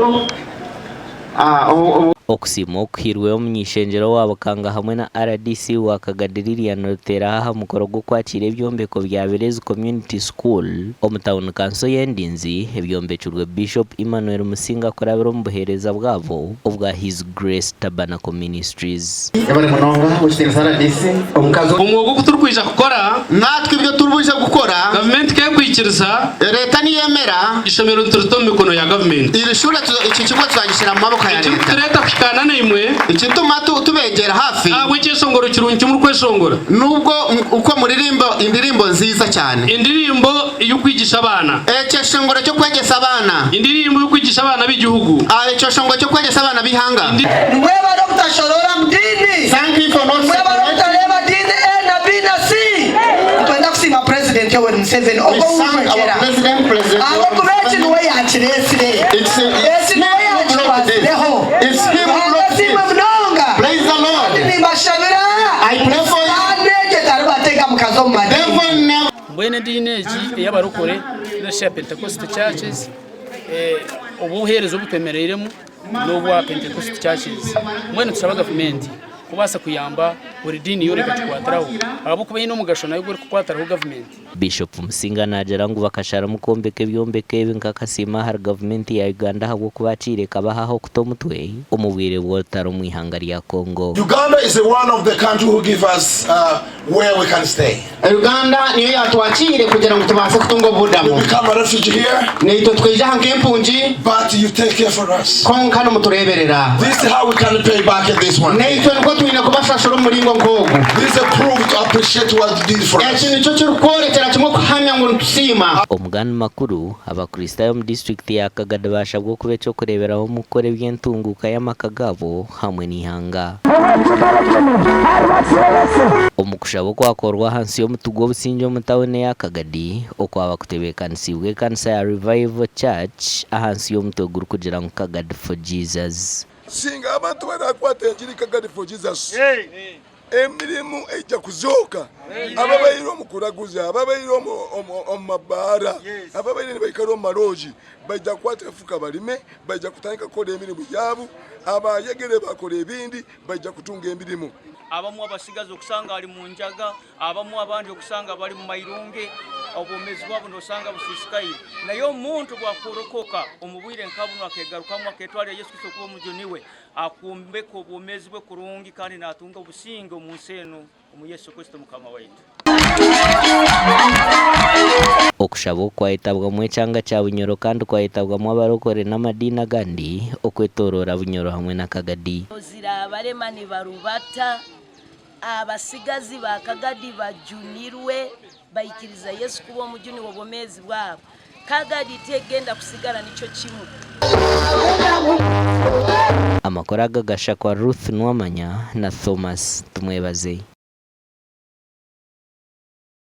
rero okusima okuhirwe omunyishenjero wabo kanga hamwe na RDC wakagadiriria notera haha mukoro gukwakira ebyombeko bya Berezi Community School omutawuni kanso y'Endinzi ebyombekirwe Bishop Emmanuel Musinga kurabira mu buhereza bwabo obwa His Grace Tabernacle Ministries. Yabari munonga mushitira RDC omukazo umwogo kuturukwisha gukora natwe ibyo turubuje gukora government ke kwikiriza leta niyemera ishomero nturuto mikono ya government iri shule iki kigo twagishira mu maboko ya leta kana nemwe ikituma tubegera hafi cyesongoro kirunki mu kwesongora nubwo uko muririmbo indirimbo nziza cyane indirimbo yo kwigisha abana cyesongoro cyo kwegesa abana indirimbo yo kwigisha abana b'igihugu cyesongoro cyo kwegesa abana bihanga mweba Dr. Shorora Mdini thank you for not mweba Dr. Lema Dini na bina si twenda kusima president Yoweri Museveni ogo umwegera president abo kubechi niwe yakiresire it's niwe yakiresire it's him who wrote it. Praise the Lord. I pray for you. Mbwene ndineji y'abarokore na Pentecost Churches obuherezo bupemereremu n'obwa Pentecost Churches mwene tusaba government kubasa kuyamba buri dini yore kachikwataraho abo kuba ino mugashona yo kukwataraho government. Bishop Musinga najara ngo bakashara mukombeke byombeke nkakasima har government ya Uganda habo kubacire kabahaho kutomutwe umubwire bwotaro mu ihanga rya Kongo. Uganda is one of the country who give us where we can stay. Uganda niyo yatwakire kugira ngo tubase kutungo budamu. We become a refugee here. Nito twija hange impunji. But you take care for us. Konka no mutureberera. This is how we can pay back this one. Nito nko twina kubashashura muringo ngogo. This is a proof to appreciate what you did for us. Nico cyurukore cyarachimo kuhamya ngo ntusima. Omugani makuru abakristayo mu district ya Kagada bashabwo kubecho kureberaho mukore by'entunguka y'amakagabo hamwe n'ihanga. Omukushabo kwakorwa hansi y'omutugo businjo mutawone ya Kagadi okwaba kutebekanisiwe kanisa ya Revival Church ahansi y'omutugo kugira ngo Kagadi for Jesus. Singa abantu barakwata njiri Kagadi for Jesus. Emirimu ejja kuzoka ababayiro mukuraguza ababayiro omabara ababayiro bayikaro maroji bajja kwata fuka balime bajja kutandika kola emirimu yabu abayegere bakole ebindi bajja kutunga emirimu abamu abasigaza okusanga ali mu njaga abamu abandi okusanga bali mu mayirunge obumezi bwabo nosanga busisikaire naye omuntu bwakurokoka omubwire nkabuno akegarukamu aketwalira Yesu Kristo kuba omujoniwe akumbeka obumezi bwe kurungi kandi natunga obusinge mu nseno omu Yesu Kristo mukama waitu. Okushabo kwayitabwa mu cyanga cya Bunyoro kandi kwayitabwa mu abarokore n'amadini agandi okwetorora Bunyoro hamwe na Kagadi. Ozira abaremani barubata abasigazi ba Kagadi bajunirwe bayikiriza Yesu kuba omujuni w'obomezi bwabo. Kagadi tegenda kusigara nico kimu. Amakora gagasha kwa Ruth Nwamanya na Thomas tumwebaze.